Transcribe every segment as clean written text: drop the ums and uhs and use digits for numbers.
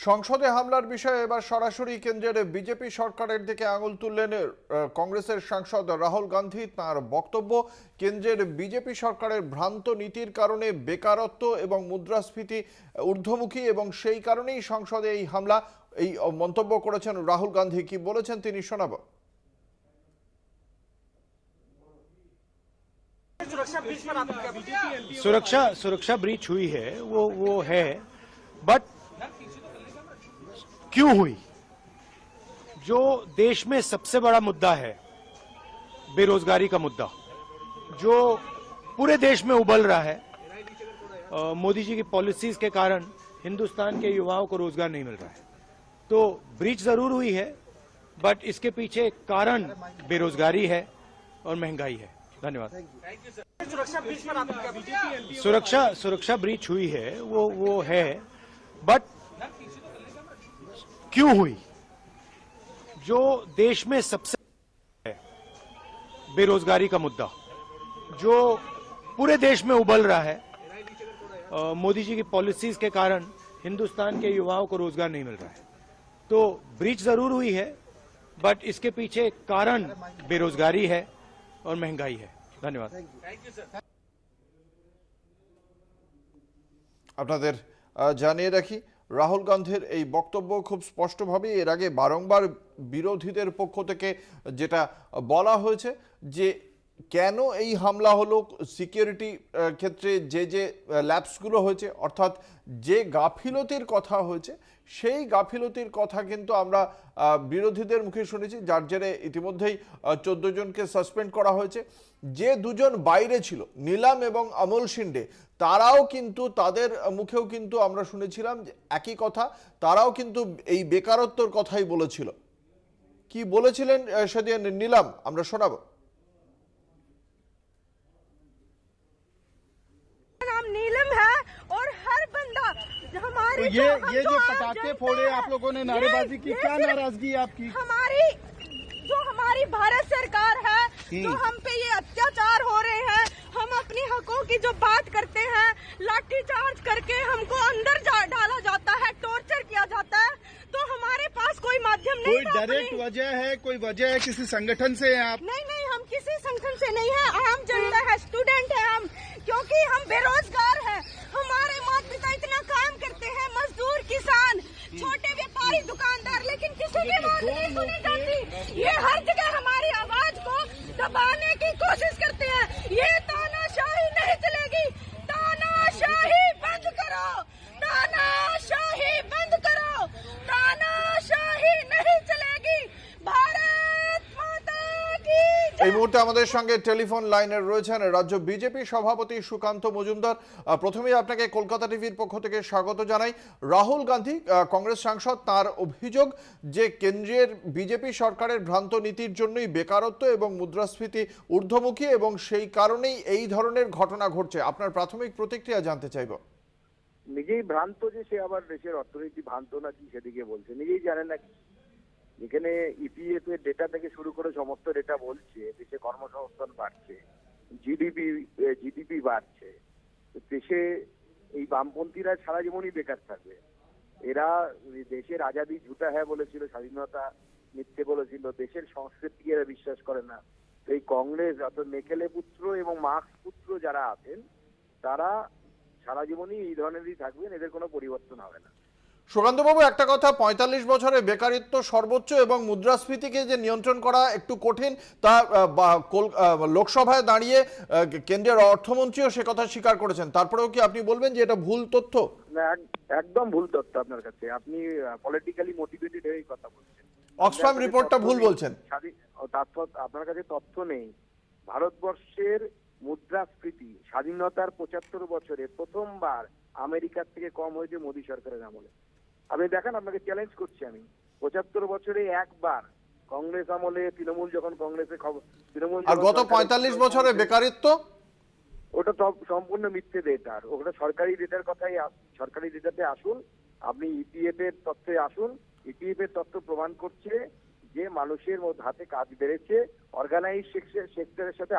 সংসদে হামলার বিষয়ে এবার সরাসরি কেন্দ্রের বিজেপি সরকারের দিকে আঙুল তুললেন কংগ্রেসের সাংসদ রাহুল গান্ধী। তার বক্তব্য, কেন্দ্রের বিজেপি সরকারের ভ্রান্ত নীতির কারণে বেকারত্ব এবং মুদ্রাস্ফীতি ঊর্ধ্বমুখী এবং সেই কারণেই সংসদে এই হামলা। এই মন্তব্য করেছেন রাহুল গান্ধী। কি বলেছেন তিনি শোনাব। सुरक्षा सुरक्षा ब्रीच हुई है, वो है, बट क्यों हुई? जो देश में सबसे बड़ा मुद्दा है, बेरोजगारी का मुद्दा, जो पूरे देश में उबल रहा है, मोदी जी की पॉलिसीज के कारण हिंदुस्तान के युवाओं को रोजगार नहीं मिल रहा है। तो ब्रीच जरूर हुई है, बट इसके पीछे कारण बेरोजगारी है और महंगाई है। धन्यवाद। सुरक्षा ब्रीच हुई है, वो है, बट क्यों हुई? जो देश में सबसे है, बेरोजगारी का मुद्दा, जो पूरे देश में उबल रहा है, मोदी जी की पॉलिसीज के कारण हिंदुस्तान के युवाओं को रोजगार नहीं मिल रहा है। तो ब्रीच जरूर हुई है, बट इसके पीछे कारण बेरोजगारी है और महंगाई है। धन्यवाद। আপনাদের জানিয়ে রাখি, রাহুল গান্ধীর এই বক্তব্য খুব স্পষ্টভাবে এর আগে বারংবার বিরোধীদের পক্ষ থেকে যেটা বলা হয়েছে যে কেন এই হামলা হলো, সিকিউরিটি ক্ষেত্রে যে ল্যাপসগুলো হয়েছে, অর্থাৎ যে গাফিলতির কথা হয়েছে সেই গাফিলতির কথা কিন্তু আমরা বিরোধীদের মুখে শুনেছি, যার জেরে ইতিমধ্যেই 14 জনকে সাসপেন্ড করা হয়েছে। যে দুজন বাইরে ছিল, নীলাম এবং অমল শিন্ডে, তারাও কিন্তু তাদের মুখেও কিন্তু আমরা শুনেছিলাম যে একই কথা, তারাও কিন্তু এই বেকারত্বর কথাই বলেছিল। কি বলেছিলেন সেদিন নীলাম আমরা শোনাবো। नीलम है और हर बंदा हमारी तो ये जो पटाखे फोड़े आप लोगों ने, नारेबाजी की, क्या नाराजगी है आपकी? हमारी भारत सरकार है, जो हम पे ये अत्याचार हो रहे हैं, हम अपनी हकों की जो बात करते हैं, लाठी चार्ज करके हमको अंदर डाला जाता है, टॉर्चर किया जाता है, तो हमारे पास कोई माध्यम नहीं। कोई डायरेक्ट वजह है, कोई वजह है, किसी संगठन से हैं आप? नहीं, हम किसी संगठन से नहीं है, आम जनता है, स्टूडेंट है हम, क्योंकि हम बेरोजगार हैं। हमारे माता पिता इतना काम करते हैं, मजदूर, किसान, छोटे व्यापारी, दुकानदार, लेकिन किसी की बात नहीं सुनी जाती। ये हर जगह हमारी आवाज को दबाने की कोशिश करते हैं। ये तानाशाही नहीं चलेगी, तानाशाही बंद करो, तानाशाही बंद करो, तानाशाही नहीं चलेगी। भारत माता की जय। এই মুহূর্তে আমাদের সঙ্গে টেলিফোন লাইনে রয়েছেন রাজ্য বিজেপি সভাপতি সুকান্ত মজুমদার। প্রথমেই আপনাকে কলকাতা টিভির পক্ষ থেকে স্বাগত জানাই। রাহুল গান্ধী, কংগ্রেস সাংসদ, তার অভিযোগ যে কেন্দ্রের বিজেপি সরকারের ভ্রান্ত নীতির জন্যই বেকারত্ব এবং মুদ্রাস্ফীতি ঊর্ধ্বমুখী এবং সেই কারণেই এই ধরনের ঘটনা ঘটছে। আপনার প্রাথমিক প্রতিক্রিয়া জানতে চাইব। নিজেই ভ্রান্ত যে সে আবার দেশের অর্থনীতি ভ্রান্ত নাকি সেদিকে বলছে, নিজেই জানে নাকি। এখানে ইপিএফ এর ডেটা থেকে শুরু করে সমস্ত ডেটা বলছে দেশে কর্মসংস্থান বাড়ছে, জিডিপি বাড়ছে। দেশে এই বামপন্থীরা সারা জীবনই বেকার থাকবে। এরা দেশের আজাদি ঝুটা হ্যাঁ বলেছিল, স্বাধীনতা মিথ্যে বলেছিল, দেশের সংস্কৃতিকে এরা বিশ্বাস করে না। তো এই কংগ্রেস, অর্থাৎ মেকেলে পুত্র এবং মার্কস পুত্র যারা আছেন, তারা সারা জীবনই এই ধরনেরই থাকবেন, এদের কোনো পরিবর্তন হবে না। সুকান্তবাবু, একটা কথা, 45 বছরে বেকারিত্ব সর্বোচ্চ এবং মুদ্রাস্ফীতিকে যে নিয়ন্ত্রণ করা একটু কঠিন, তা লোকসভায় দাঁড়িয়ে কেন্দ্রের অর্থমন্ত্রীও সে কথা স্বীকার করেছেন। তারপরেও কি আপনি বলবেন যে এটা ভুল তথ্য? না, একদম ভুল তথ্য আপনার কাছে। আপনি পলিটিক্যালি মোটিভেটেড হয়ে কথা বলছেন। অক্সফাম রিপোর্টটা ভুল বলছেন। আপনার কাছে তথ্য নেই। ভারতবর্ষের মুদ্রাস্ফীতি স্বাধীনতার 75 বছরে প্রথমবার আমেরিকার থেকে কম হয়েছে মোদী সরকারের আমলে। আপনি দেখেন, আপনাকে চ্যালেঞ্জ করছি আমি, 75 বছরে একবার কংগ্রেস আমলে, তৃণমূল যখন কংগ্রেসে, তৃণমূল আর গত 45 বছরে বেকারিত্ব, ওটা সম্পূর্ণ মিথ্যে ডেটা। ওটা সরকারি ডেটার কথাই, সরকারি ডেটাতে আসুন, আপনি ইপিএফ এর তথ্যে আসুন। ইপিএফ এর তথ্য প্রমাণ করছে যে মানুষের হাতে কাজ বেড়েছে। অর্গানাইজ সেক্টরের সাথে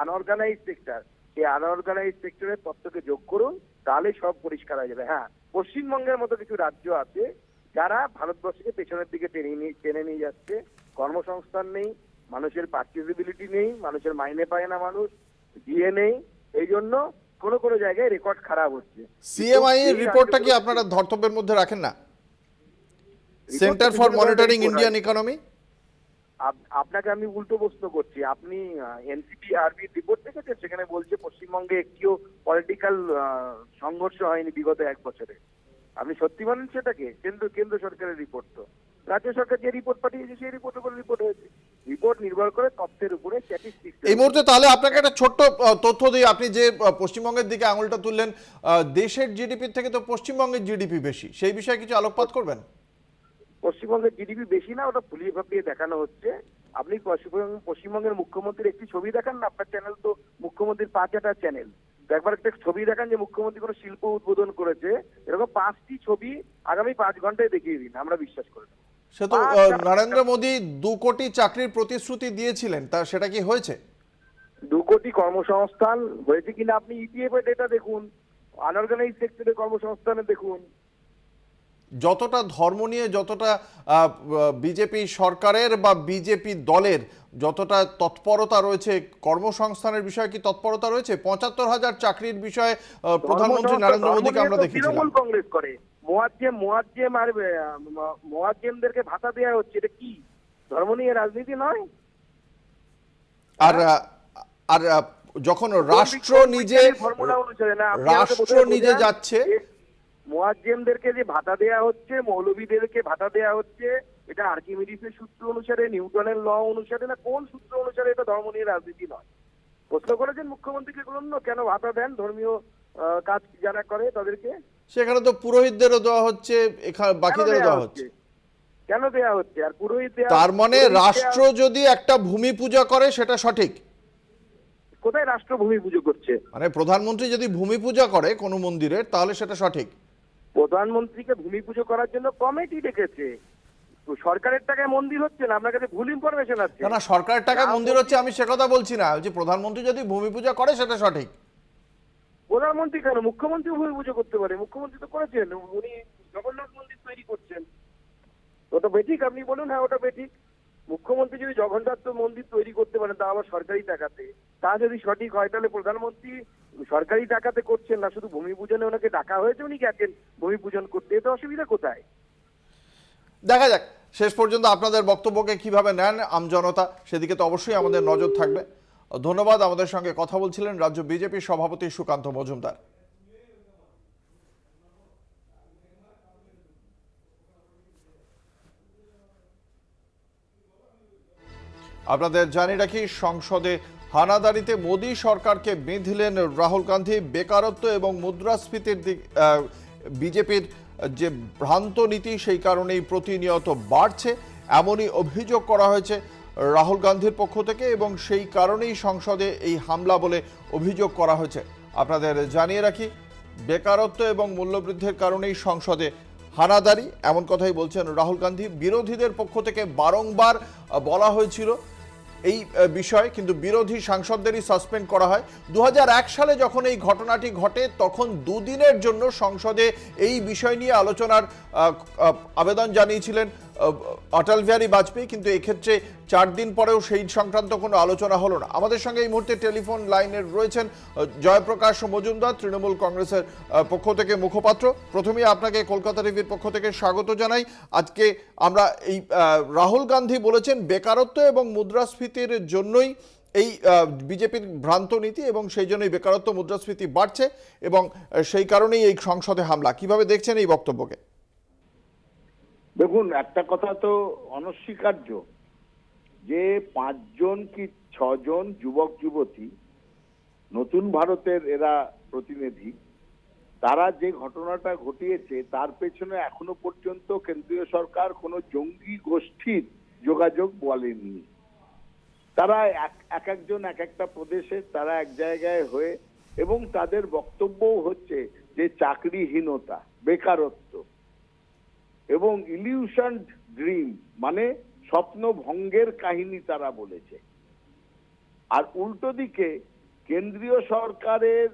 আনঅর্গানাইজ সেক্টর, এই আনঅর্গানাইজ সেক্টরের তথ্যকে যোগ করুন, তাহলে সব পরিষ্কার হয়ে যাবে। হ্যাঁ, পশ্চিমবঙ্গের মতো কিছু রাজ্য আছে যারা ভারতবর্ষকে পেছনের দিকে টেনে নিয়ে যাচ্ছে। কর্মসংস্থান নেই, মানুষের পার্টিসিবিলিটি নেই, মানুষের মাইনে পায় না মানুষ, দিয়ে নেই, এই জন্য কোনো কোনো জায়গায় রেকর্ড খারাপ হচ্ছে। সিএমআই এর রিপোর্টটা কি আপনারা ধর্তব্যের মধ্যে রাখেন না? Centre for monitoring Indian economy. আপনাকে আমি উল্টো প্রশ্ন করছি, আপনি এনসিপিআরবি রিপোর্ট দেখেছেন? সেখানে বলছে পশ্চিমবঙ্গে একটিও পলিটিক্যাল সংঘর্ষ হয়নি বিগত 1 বছরে। আপনি সত্যি মানেন সেটাকে? কেন্দ্র সরকারের রিপোর্ট তো, রাজ্য সরকার যে রিপোর্ট পাঠিয়েছে সেই রিপোর্টের উপর রিপোর্ট হয়েছে। রিপোর্ট নির্ভর করে তথ্যের উপরে, স্ট্যাটিস্টিক্স। এই মুহূর্তে তাহলে আপনাকে একটা ছোট্ট তথ্য দিই, আপনি যে পশ্চিমবঙ্গের দিকে আঙুলটা তুললেন, দেশের জিডিপি থেকে তো পশ্চিমবঙ্গের জিডিপি বেশি, সেই বিষয়ে কিছু আলোকপাত করবেন? পশ্চিমবঙ্গের জিডিপি বেশি না, ওটা ফুলিয়ে ফাঁপিয়ে দেখানো হচ্ছে। আপনি পশ্চিমবঙ্গের মুখ্যমন্ত্রীর একটি ছবি দেখান না, আপনার চ্যানেল তো মুখ্যমন্ত্রীর 5টা চ্যানেল, একবার একটা ছবি দেখান যে মুখ্যমন্ত্রী কোনো শিল্প উদ্বোধন করেছে, এরকম 5টি ছবি আগামী 5 ঘন্টায় দেখিয়ে দিন, আমরা বিশ্বাস করি না। সে তো নরেন্দ্র মোদী 2 কোটি চাকরির প্রতিশ্রুতি দিয়েছিলেন, তা সেটা কি হয়েছে? 2 কোটি কর্মসংস্থান হয়েছে কিনা আপনি ইপিএফ এর ডেটা দেখুন, আনঅর্গানাইজ সেক্টরে কর্মসংস্থানে দেখুন। যতটা ধর্ম নিয়ে, যতটা বিজেপি সরকারের বা বিজেপি দলের যতটা তৎপরতা রয়েছে, কর্মসংস্থানের বিষয়ে কি তৎপরতা রয়েছে? 75,000 চাকরির বিষয়ে প্রধানমন্ত্রী নরেন্দ্র মোদীকে আমরা দেখেছিলাম। তৃণমূল কংগ্রেস করে মোয়াজ্জেম আর মোয়াজ্জেমদেরকে ভাতা দেওয়া হচ্ছে, এটা কি ধর্ম নিয়ে রাজনীতি নয়? আর আর যখন রাষ্ট্র নিজে যাচ্ছে, মোয়াজ্জেমদেরকে যে ভাতা দেওয়া হচ্ছে, মৌলবীদেরকে ভাতা দেওয়া হচ্ছে, এটা আর্কিমিডিসের সূত্র অনুসারে, নিউটনের ল অনুসারে, না কোন সূত্র অনুসারে? এটা ধর্ম নিয়ে রাজনীতি নয়। প্রশ্ন করেছেন মুখ্যমন্ত্রীকে, কেন ভাতা দেন ধর্মীয় কাজ যারা করে তাদেরকে? সেখানে তো পুরোহিতদেরও দেওয়া হচ্ছে, বাকিদেরও দেওয়া হচ্ছে। কেন দেওয়া হচ্ছে? আর পুরোহিত তার মানে রাষ্ট্র যদি একটা ভূমি পূজা করে সেটা সঠিক? কোথায় রাষ্ট্র ভূমি পুজো করছে? মানে প্রধানমন্ত্রী যদি ভূমি পূজা করে কোনো মন্দিরের, তাহলে সেটা সঠিক? প্রধানমন্ত্রীকে ভূমি পুজো করার জন্য কমিটি ডেকেছে, সরকারের টাকায় মন্দির হচ্ছে না। আপনার কাছে ভুল ইনফরমেশন আছে। না, সরকারের টাকায় মন্দির হচ্ছে আমি সে কথা বলছি না, যে প্রধানমন্ত্রী যদি ভূমি পূজা করে সেটা সঠিক। প্রধানমন্ত্রী কেন, মুখ্যমন্ত্রী ভূমি পুজো করতে পারে। মুখ্যমন্ত্রী তো করেছেন, উনি জগন্নাথ মন্দির তৈরি করছেন, ওটা বেঠিক? আপনি বলুন হ্যাঁ ওটা বেঠিক। মুখ্যমন্ত্রী যদি জগন্নাথ মন্দির তৈরি করতে পারেন, তা আবার সরকারি টাকাতে, তা যদি সঠিক হয়, তাহলে প্রধানমন্ত্রী সরকারি টাকাতে করছেন না, শুধু ভূমি পূজনে ওনাকে ডাকা হয়েছে, উনি গেছেন ভূমি পূজন করতে, এতে অসুবিধা কোথায়? দেখা যাক শেষ পর্যন্ত আপনাদের বক্তব্যকে কিভাবে নেন আমজনতা, সেদিকে তো অবশ্যই আমাদের নজর থাকবে। ধন্যবাদ। আমাদের সঙ্গে কথা বলছিলেন রাজ্য বিজেপি সভাপতি সুকান্ত মজুমদার। আপনাদের জানিয়ে রাখি, সংসদে হানাদারিতে মোদী সরকারকে বেঁধলেন রাহুল গান্ধী। বেকারত্ব এবং মুদ্রাস্ফীতির দিক বিজেপির যে ভ্রান্ত নীতি, সেই কারণেই প্রতিনিয়ত বাড়ছে, এমনই অভিযোগ করা হয়েছে রাহুল গান্ধীর পক্ষ থেকে, এবং সেই কারণেই সংসদে এই হামলা বলে অভিযোগ করা হয়েছে। আপনাদের জানিয়ে রাখি, বেকারত্ব এবং মূল্যবৃদ্ধির কারণেই সংসদে হানাদারি, এমন কথাই বলছেন রাহুল গান্ধী। বিরোধীদের পক্ষ থেকে বারংবার বলা হয়েছিল এই বিষয়, কিন্তু বিরোধী সাংসদদেরই সাসপেন্ড করা হয়। 2001 সালে যখন এই ঘটনাটি ঘটে, তখন 2 দিনের জন্য সংসদে এই বিষয় নিয়ে আলোচনার আবেদন জানিয়েছিলেন অটল বিহারী বাজপেয়ী, কিন্তু এক্ষেত্রে 4 দিন পরেও সেই সংক্রান্ত কোনো আলোচনা হলো না। আমাদের সঙ্গে এই মুহূর্তে টেলিফোন লাইনে রয়েছেন জয়প্রকাশ মজুমদার, তৃণমূল কংগ্রেসের পক্ষ থেকে মুখপাত্র। প্রথমেই আপনাকে কলকাতা টিভির পক্ষ থেকে স্বাগত জানাই। আজকে আমরা এই রাহুল গান্ধী বলেছেন বেকারত্ব এবং মুদ্রাস্ফীতির জন্যই এই বিজেপির ভ্রান্ত নীতি, এবং সেই জন্যই বেকারত্ব মুদ্রাস্ফীতি বাড়ছে, এবং সেই কারণেই এই সংসদে হামলা। কিভাবে দেখছেন এই বক্তব্যকে? দেখুন, একটা কথা তো অনস্বীকার্য যে 5 জন কি 6 জন যুবক যুবতী, নতুন ভারতের এরা প্রতিনিধি, তারা যে ঘটনাটা ঘটিয়েছে তার পেছনে এখনো পর্যন্ত কেন্দ্রীয় সরকার কোনো জঙ্গি গোষ্ঠীর যোগাযোগ বলেনি। তারা এক একজন এক একটা প্রদেশে, তারা এক জায়গায় হয়ে, এবং তাদের বক্তব্যও হচ্ছে যে চাকরিহীনতা, বেকারত্ব এবং ইলিউশন ড্রিম, মানে স্বপ্ন ভঙ্গের কাহিনী তারা বলেছে। আর উল্টো দিকে কেন্দ্রীয় সরকারের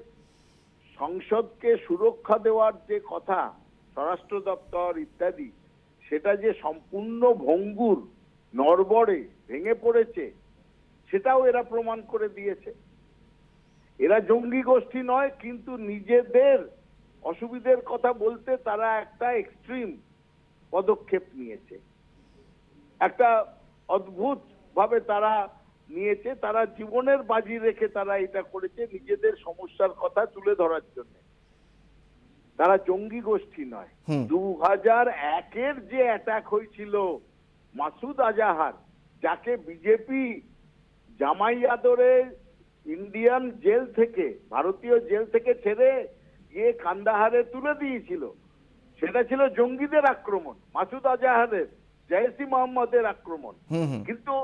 সংসদকে সুরক্ষা দেওয়ার যে কথা, স্বরাষ্ট্র দপ্তর ইত্যাদি, সেটা যে সম্পূর্ণ ভঙ্গুর, নড়বড়ে, ভেঙে পড়েছে, সেটাও এরা প্রমাণ করে দিয়েছে। এরা জঙ্গি গোষ্ঠী নয়, কিন্তু নিজেদের অসুবিধের কথা বলতে তারা একটা এক্সট্রিম পদক্ষেপ নিয়েছে, একটা অদ্ভুত ভাবে তারা নিয়েছে। তারা জীবনের বাজি রেখে তারা এটা করেছে নিজেদের সমস্যার কথা তুলে ধরার জন্য। তারা জঙ্গি গোষ্ঠী নয়। 2001-এর যে অ্যাটাক হয়েছিল মাসুদ আজাহার, যাকে বিজেপি জামাই আদরে ইন্ডিয়ান জেল থেকে, ভারতীয় জেল থেকে ছেড়ে গিয়ে কান্দাহারে তুলে দিয়েছিল, সেটা ছিল জঙ্গিদের আক্রমণ, মাসুদ আজাহারের, জয়সি মোহাম্মদের আক্রমণ। কিন্তু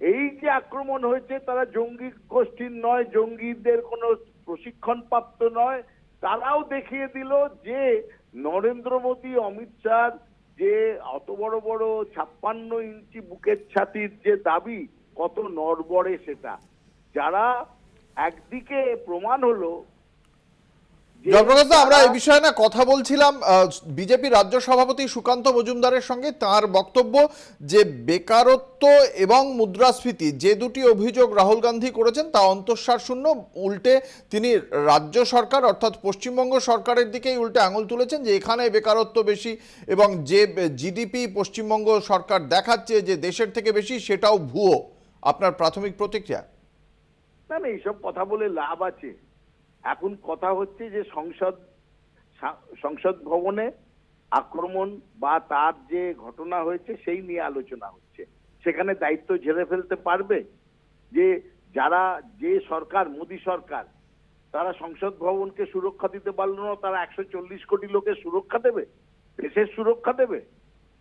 এই যে আক্রমণ হয়েছে, তারা জঙ্গি গোষ্ঠীর নয়, জঙ্গিদের কোনো প্রশিক্ষণ প্রাপ্ত নয়। তারাও দেখিয়ে দিল যে নরেন্দ্র মোদী, অমিত শাহ যে অত বড় বড় 56 ইঞ্চি বুকের ছাতির যে দাবি, কত নড়বড়ে সেটা। যারা একদিকে প্রমাণ হলো যে জয়প্রকাশ দা, আমরা এই বিষয়ে না কথা বলছিলাম বিজেপি রাজ্য সভাপতি সুকান্ত মজুমদারের সঙ্গে। তার বক্তব্য যে বেকারত্ব এবং মুদ্রাস্ফীতি যে দুটি অভিযোগ রাহুল গান্ধী করেছেন তা অন্তঃসার শূন্য। উল্টে তিনি রাজ্য সরকার অর্থাৎ পশ্চিমবঙ্গ সরকারের দিকেই উল্টে আঙুল তুলেছেন যে এখানে বেকারত্ব বেশি, এবং যে জিডিপি পশ্চিমবঙ্গ সরকার দেখাচ্ছে যে দেশের থেকে বেশি, সেটাও ভুয়ো। আপনার প্রাথমিক প্রতিক্রিয়া? না, এইসব কথা বলে লাভ আছে? এখন কথা হচ্ছে যে সংসদ ভবনে আক্রমণ বা তার যে ঘটনা হয়েছে সেই নিয়ে আলোচনা হচ্ছে। সেখানে দায়িত্ব ঝেড়ে ফেলতে পারবে যে যারা, যে সরকার, মোদী সরকার, তারা সংসদ ভবনকে সুরক্ষা দিতে পারলো না, তারা 140 কোটি লোকের সুরক্ষা দেবে, দেশের সুরক্ষা দেবে?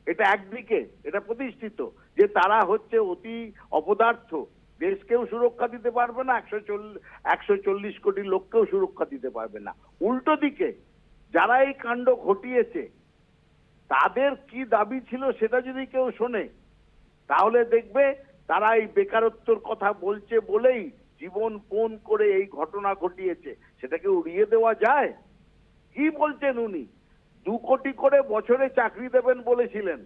এটা একদিকে এটা প্রতিষ্ঠিত যে তারা হচ্ছে অতি অপদার্থ, দেশকেও সুরক্ষা দিতে পারবে না, 140 কোটি লোককেও সুরক্ষা দিতে পারবে না। উল্টো দিকে যারা এই কাণ্ড ঘটিয়েছে তাদের কি দাবি ছিল সেটা যদি কেউ শোনে, তাহলে দেখবে তারা এই বেকারত্বের কথা বলছে বলেই জীবন পণ করে এই ঘটনা ঘটিয়েছে। সেটাকে উড়িয়ে দেওয়া যায়? কি বলছেন উনি? 2 কোটি করে বছরে চাকরি দেবেন বলেছিলেন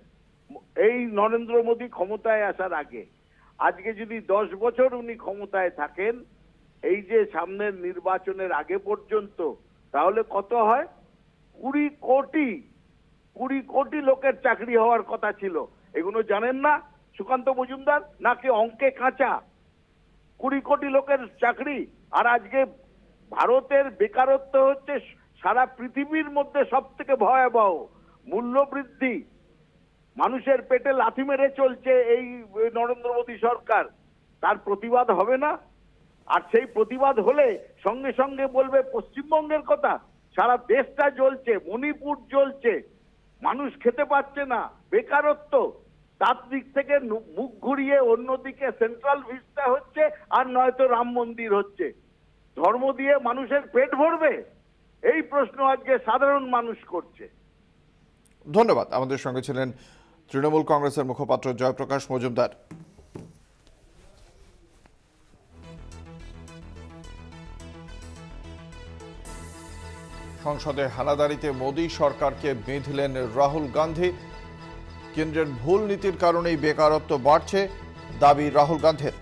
এই নরেন্দ্র মোদী ক্ষমতায় আসার আগে। আজকে যদি 10 বছর উনি ক্ষমতায় থাকেন, এই যে সামনের নির্বাচনের আগে পর্যন্ত, তাহলে কত হয়? 20 কোটি লোকের চাকরি হওয়ার কথা ছিল। এগুলো জানেন না সুকান্ত মজুমদার? নাকি অঙ্কে কাঁচা? 20 কোটি লোকের চাকরি। আর আজকে ভারতের বেকারত্ব হচ্ছে সারা পৃথিবীর মধ্যে সব থেকে ভয়াবহ। মূল্য বৃদ্ধি, মানুষের পেটে লাথি মেরে চলছে এই নরেন্দ্র মোদী সরকার। তার প্রতিবাদ হবে না? আর সেই প্রতিবাদ হলে সঙ্গে সঙ্গে বলবে পশ্চিমবঙ্গের কথা। সারা দেশটা জ্বলছে, মণিপুর জ্বলছে, মানুষ খেতে পাচ্ছে না, বেকারত্ব। তার দিক থেকে মুখ ঘুরিয়ে অন্যদিকে সেন্ট্রাল ভিস্টা হচ্ছে, আর নয়তো রাম মন্দির হচ্ছে। ধর্ম দিয়ে মানুষের পেট ভরবে? এই প্রশ্ন আজকে সাধারণ মানুষ করছে। ধন্যবাদ। আমাদের সঙ্গে ছিলেন তৃণমূল কংগ্রেসের মুখপাত্র জয়প্রকাশ মজুমদার। সংসদে হানাদারিতে মোদী সরকারকে বেঁধলেন রাহুল গান্ধী। কেন্দ্রের ভুল নীতির কারণেই বেকারত্ব বাড়ছে, দাবি রাহুল গান্ধীর।